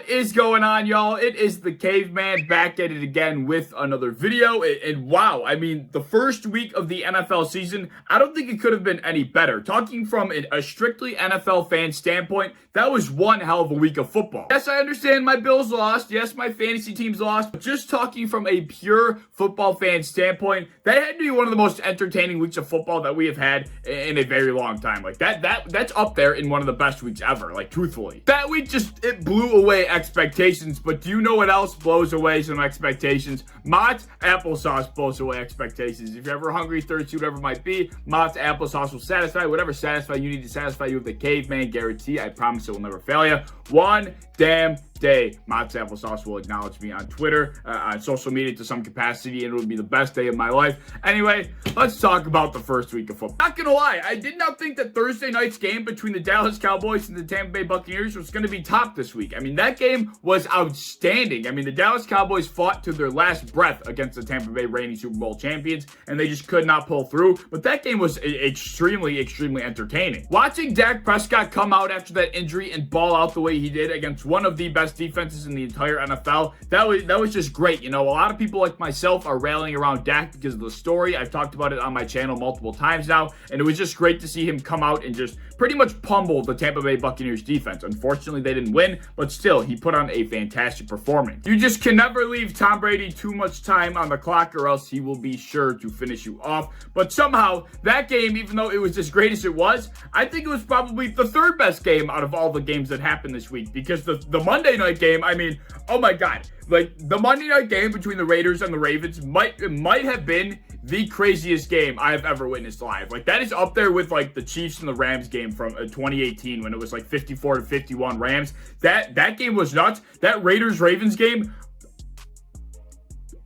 What is going on, y'all? It is the Caveman back at it again with another video. And wow, I mean, the first week of the NFL season, I don't think it could have been any better. Talking from a strictly NFL fan standpoint, that was one hell of a week of football. Yes, I understand my Bills lost. Yes, my fantasy teams lost. But just talking from a pure football fan standpoint, that had to be one of the most entertaining weeks of football that we have had in a very long time. Like that's up there in one of the best weeks ever, like truthfully. That week it blew away expectations, but do you know what else blows away some expectations? Mott's Applesauce blows away expectations. If you're ever hungry, thirsty, whatever it might be, Mott's Applesauce will satisfy whatever you need to satisfy you with the Caveman guarantee. I promise it will never fail you. One damn day, Mott's Applesauce will acknowledge me on Twitter, on social media to some capacity, and it would be the best day of my life. Anyway, let's talk about the first week of football. Not gonna lie, I did not think that Thursday night's game between the Dallas Cowboys and the Tampa Bay Buccaneers was gonna be topped this week. I mean, that game was outstanding. I mean, the Dallas Cowboys fought to their last breath against the Tampa Bay reigning Super Bowl champions, and they just could not pull through. But that game was extremely entertaining. Watching Dak Prescott come out after that injury and ball out the way he did against one of the best defenses in the entire NFL, that was just great. You know, a lot of people like myself are rallying around Dak because of the story. I've talked about it on my channel multiple times now, and it was just great to see him come out and just pretty much pummel the Tampa Bay Buccaneers defense. Unfortunately, they didn't win, but still, he put on a fantastic performance. You just can never leave Tom Brady too much time on the clock or else he will be sure to finish you off. But somehow, that game, even though it was as great as it was, I think it was probably the third best game out of all the games that happened this week, because the Monday night game, I mean, oh my God, like the Monday night game between the Raiders and the Ravens might have been the craziest game I have ever witnessed live. Like, that is up there with like the Chiefs and the Rams game from 2018 when it was like 54-51 Rams. That game was nuts. That Raiders-Ravens game,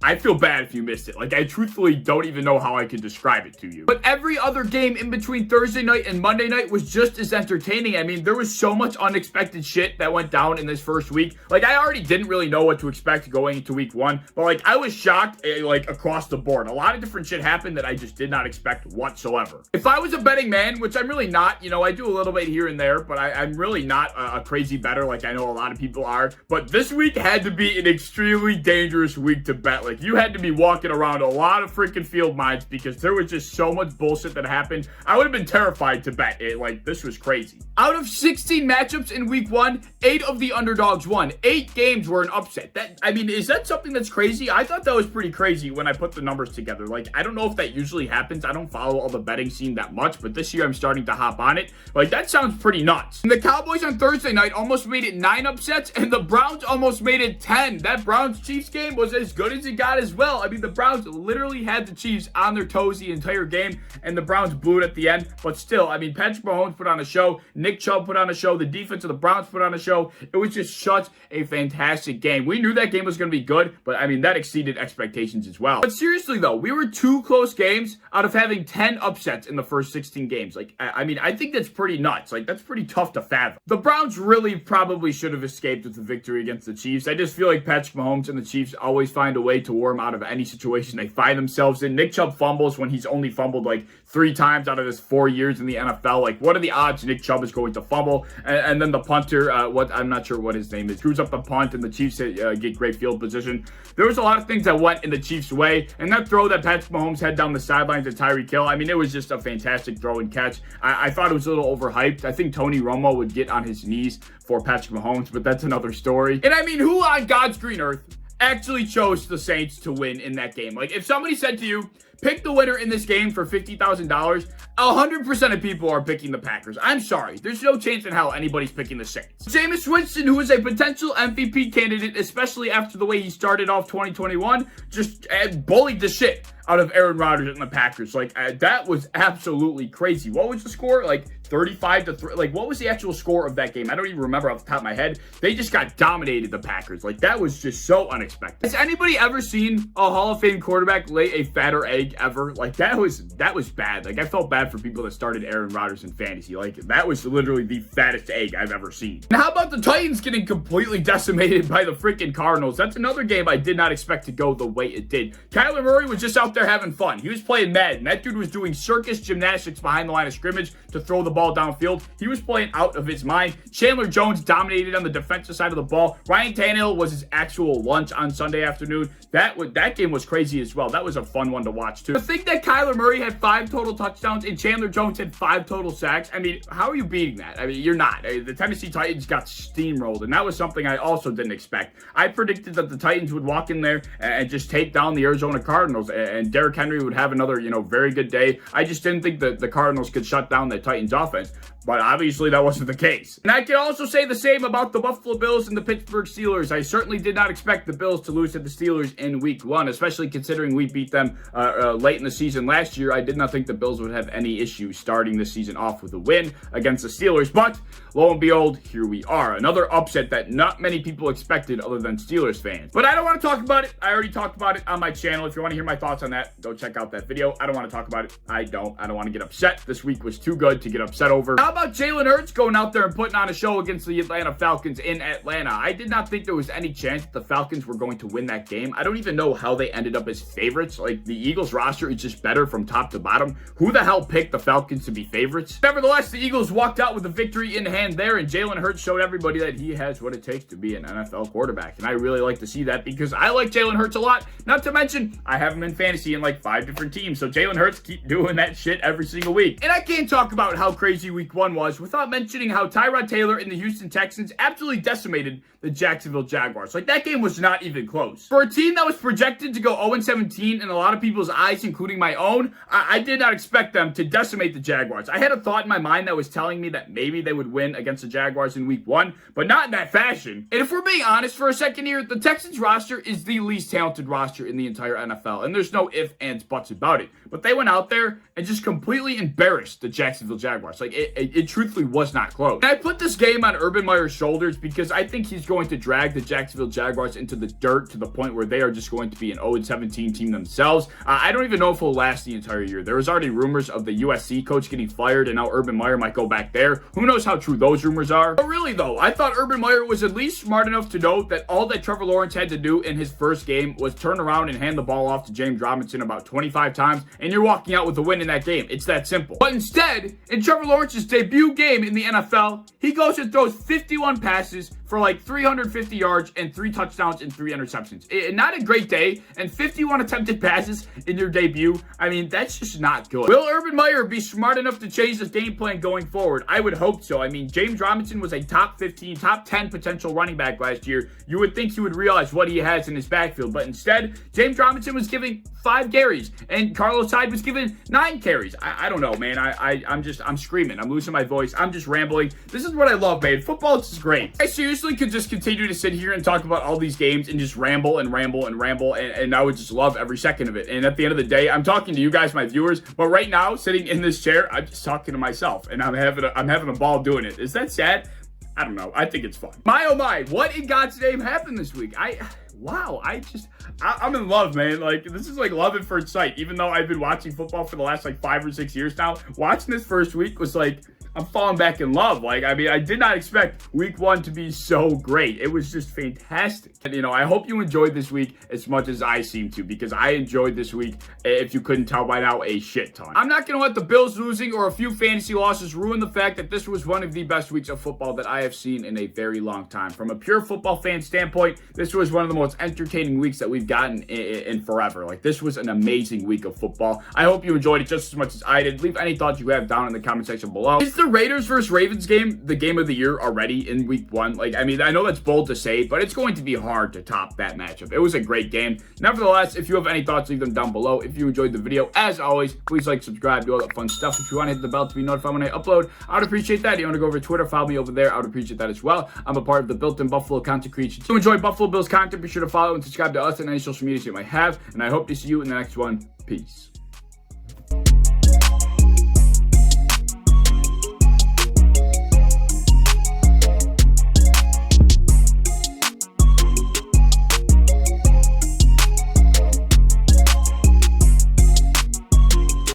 I feel bad if you missed it. Like, I truthfully don't even know how I could describe it to you. But every other game in between Thursday night and Monday night was just as entertaining. I mean, there was so much unexpected shit that went down in this first week. Like, I already didn't really know what to expect going into week one, but like, I was shocked, like, across the board. A lot of different shit happened that I just did not expect whatsoever. If I was a betting man, which I'm really not, you know, I do a little bit here and there, but I'm really not a crazy bettor like I know a lot of people are. But this week had to be an extremely dangerous week to bet. Like, you had to be walking around a lot of freaking field miles because there was just so much bullshit that happened. I would have been terrified to bet it. Like, this was crazy. Out of 16 matchups in week one, 8 of the underdogs won. 8 games were an upset. I mean, is that something that's crazy? I thought that was pretty crazy when I put the numbers together. Like, I don't know if that usually happens. I don't follow all the betting scene that much, but this year I'm starting to hop on it. Like, that sounds pretty nuts. And the Cowboys on Thursday night almost made it 9 upsets, and the Browns almost made it 10. That Browns-Chiefs game was as good as it got as well. I mean, the Browns literally had the Chiefs on their toes the entire game, and the Browns blew it at the end. But still, I mean, Patrick Mahomes put on a show. Nick Chubb put on a show. The defense of the Browns put on a show. It was just such a fantastic game. We knew that game was going to be good, but I mean, that exceeded expectations as well. But seriously, though, we were 2 close games out of having 10 upsets in the first 16 games. Like, I mean, I think that's pretty nuts. Like, that's pretty tough to fathom. The Browns really probably should have escaped with the victory against the Chiefs. I just feel like Patrick Mahomes and the Chiefs always find a way to worm out of any situation they find themselves in. Nick Chubb fumbles when he's only fumbled like 3 times out of his 4 years in the NFL. Like, what are the odds Nick Chubb is going to fumble? And then the punter, I'm not sure what his name is, screws up the punt and the Chiefs get great field position. There was a lot of things that went in the Chiefs' way, and that throw that Patrick Mahomes had down the sidelines to Tyreek Hill, I mean, it was just a fantastic throw and catch. I thought it was a little overhyped. I think Tony Romo would get on his knees for Patrick Mahomes, but that's another story. And I mean, who on God's green earth actually chose the Saints to win in that game? Like, if somebody said to you, pick the winner in this game for $50,000, 100% of people are picking the Packers. I'm sorry. There's no chance in hell anybody's picking the Saints. Jameis Winston, who is a potential MVP candidate, especially after the way he started off 2021, just bullied the shit out of Aaron Rodgers and the Packers. Like, that was absolutely crazy. What was the score? Like, 35-3. Like, what was the actual score of that game? I don't even remember off the top of my head. They just got dominated, the Packers. Like, that was just so unexpected. Has anybody ever seen a Hall of Fame quarterback lay a fatter egg egg ever. Like, that was bad. Like, I felt bad for people that started Aaron Rodgers in fantasy. Like, that was literally the fattest egg I've ever seen. And how about the Titans getting completely decimated by the freaking Cardinals? That's another game I did not expect to go the way it did. Kyler Murray was just out there having fun. He was playing Madden. That dude was doing circus gymnastics behind the line of scrimmage to throw the ball downfield. He was playing out of his mind. Chandler Jones dominated on the defensive side of the ball. Ryan Tannehill was his actual lunch on Sunday afternoon. That game was crazy as well. That was a fun one to watch too. To think that Kyler Murray had 5 total touchdowns and Chandler Jones had 5 total sacks, I mean, how are you beating that? I mean, you're not. The Tennessee Titans got steamrolled, and that was something I also didn't expect. I predicted that the Titans would walk in there and just take down the Arizona Cardinals, and Derrick Henry would have another, very good day. I just didn't think that the Cardinals could shut down the Titans offense. But obviously that wasn't the case. And I can also say the same about the Buffalo Bills and the Pittsburgh Steelers. I certainly did not expect the Bills to lose to the Steelers in week 1, especially considering we beat them late in the season last year. I did not think the Bills would have any issue starting the season off with a win against the Steelers. But lo and behold, here we are. Another upset that not many people expected other than Steelers fans. But I don't want to talk about it. I already talked about it on my channel. If you want to hear my thoughts on that, go check out that video. I don't want to talk about it. I don't want to get upset. This week was too good to get upset over. How about Jalen Hurts going out there and putting on a show against the Atlanta Falcons in Atlanta? I did not think there was any chance that the Falcons were going to win that game. I don't even know how they ended up as favorites. Like, the Eagles roster is just better from top to bottom. Who the hell picked the Falcons to be favorites? Nevertheless, the Eagles walked out with a victory in hand there, and Jalen Hurts showed everybody that he has what it takes to be an NFL quarterback. And I really like to see that because I like Jalen Hurts a lot. Not to mention, I have him in fantasy in like 5 different teams. So Jalen Hurts, keep doing that shit every single week. And I can't talk about how crazy week 1 was without mentioning how Tyrod Taylor and the Houston Texans absolutely decimated the Jacksonville Jaguars. Like, that game was not even close. For a team that was projected to go 0-17 in a lot of people's eyes, including my own, I did not expect them to decimate the Jaguars. I had a thought in my mind that was telling me that maybe they would win against the Jaguars in week 1, but not in that fashion. And if we're being honest for a second here, the Texans roster is the least talented roster in the entire NFL, and there's no ifs, ands, buts about it. But they went out there and just completely embarrassed the Jacksonville Jaguars. Like, it truthfully was not close. And I put this game on Urban Meyer's shoulders because I think he's going to drag the Jacksonville Jaguars into the dirt to the point where they are just going to be an 0-17 team themselves. I don't even know if it'll last the entire year. There was already rumors of the USC coach getting fired, and now Urban Meyer might go back there. Who knows how true those rumors are? But really, though, I thought Urban Meyer was at least smart enough to know that all that Trevor Lawrence had to do in his first game was turn around and hand the ball off to James Robinson about 25 times, and you're walking out with a win in that game. It's that simple. But instead, in Trevor Lawrence's debut game in the NFL, he goes and throws 51 passes for like 350 yards and 3 touchdowns and 3 interceptions. Not a great day, and 51 attempted passes in your debut. I mean, that's just not good. Will Urban Meyer be smart enough to change this game plan going forward? I would hope so. I mean, James Robinson was a top 15, top 10 potential running back last year. You would think he would realize what he has in his backfield, but instead, James Robinson was giving 5 carries, and Carlos Hyde was given 9 carries. I don't know, man. I'm screaming. I'm losing my voice. I'm just rambling. This is what I love, man. Football is just great. I seriously could just continue to sit here and talk about all these games and just ramble and ramble and ramble, and I would just love every second of it. And at the end of the day, I'm talking to you guys, my viewers, but right now, sitting in this chair, I'm just talking to myself, and I'm having a ball doing it. Is that sad? I don't know. I think it's fun. My oh my, what in God's name happened this week? I'm in love, man. Like, this is like love at first sight. Even though I've been watching football for the last like 5 or 6 years now, watching this first week was like, I'm falling back in love. Like, I mean, I did not expect week 1 to be so great. It was just fantastic. And, I hope you enjoyed this week as much as I seem to, because I enjoyed this week, if you couldn't tell by now, a shit ton. I'm not going to let the Bills losing or a few fantasy losses ruin the fact that this was one of the best weeks of football that I have seen in a very long time. From a pure football fan standpoint, this was one of the most entertaining weeks that we've gotten in forever. Like, this was an amazing week of football. I hope you enjoyed it just as much as I did. Leave any thoughts you have down in the comment section below. Is the Raiders versus Ravens game the game of the year already in week 1? Like, I mean, I know that's bold to say, but it's going to be hard to top that matchup. It was a great game. Nevertheless, if you have any thoughts, leave them down below. If you enjoyed the video, as always, please like, subscribe, do all that fun stuff. If you want to hit the bell to be notified when I upload, I would appreciate that. If you want to go over to Twitter, follow me over there, I would appreciate that as well. I'm a part of the Built-in Buffalo content creation. If you enjoy Buffalo Bills content, be sure to follow and subscribe to us on any social media you might have, and I hope to see you in the next one. Peace.